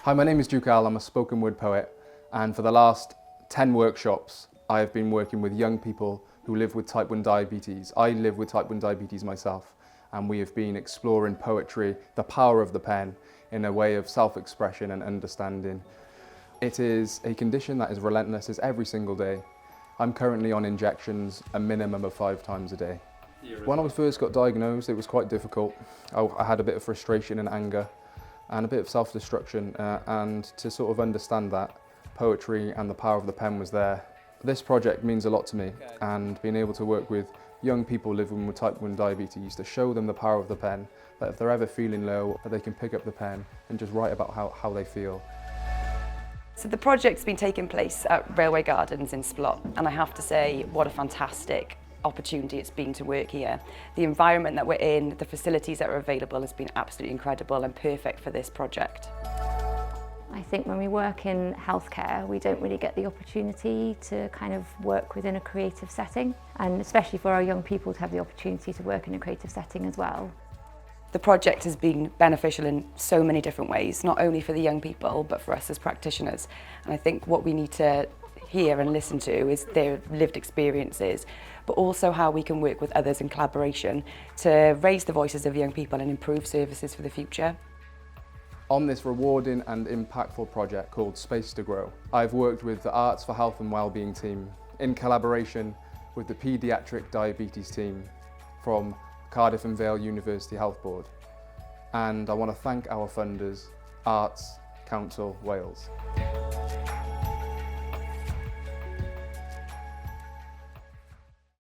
Hi, my name is Duke Al. I'm a spoken word poet, and for the last 10 workshops I have been working with young people who live with type 1 diabetes. I live with type 1 diabetes myself, and we have been exploring poetry, the power of the pen, in a way of self-expression and understanding. It is a condition that is relentless, it's every single day. I'm currently on injections a minimum of 5 times a day. When I first got diagnosed, it was quite difficult. I had a bit of frustration and anger and a bit of self-destruction, and to sort of understand that, poetry and the power of the pen was there. This project means a lot to me, and being able to work with young people living with type 1 diabetes to show them the power of the pen, that if they're ever feeling low, that they can pick up the pen and just write about how they feel. So the project's been taking place at Railway Gardens in Splot, and I have to say what a fantastic opportunity it's been to work here. The environment that we're in, the facilities that are available has been absolutely incredible and perfect for this project. I think when we work in healthcare, we don't really get the opportunity to kind of work within a creative setting, and especially for our young people to have the opportunity to work in a creative setting as well. The project has been beneficial in so many different ways, not only for the young people, but for us as practitioners. And I think what we need to hear and listen to is their lived experiences, but also how we can work with others in collaboration to raise the voices of young people and improve services for the future. On this rewarding and impactful project called Space to Grow, I've worked with the Arts for Health and Wellbeing team in collaboration with the Paediatric Diabetes team from Cardiff and Vale University Health Board. And I want to thank our funders, Arts Council Wales.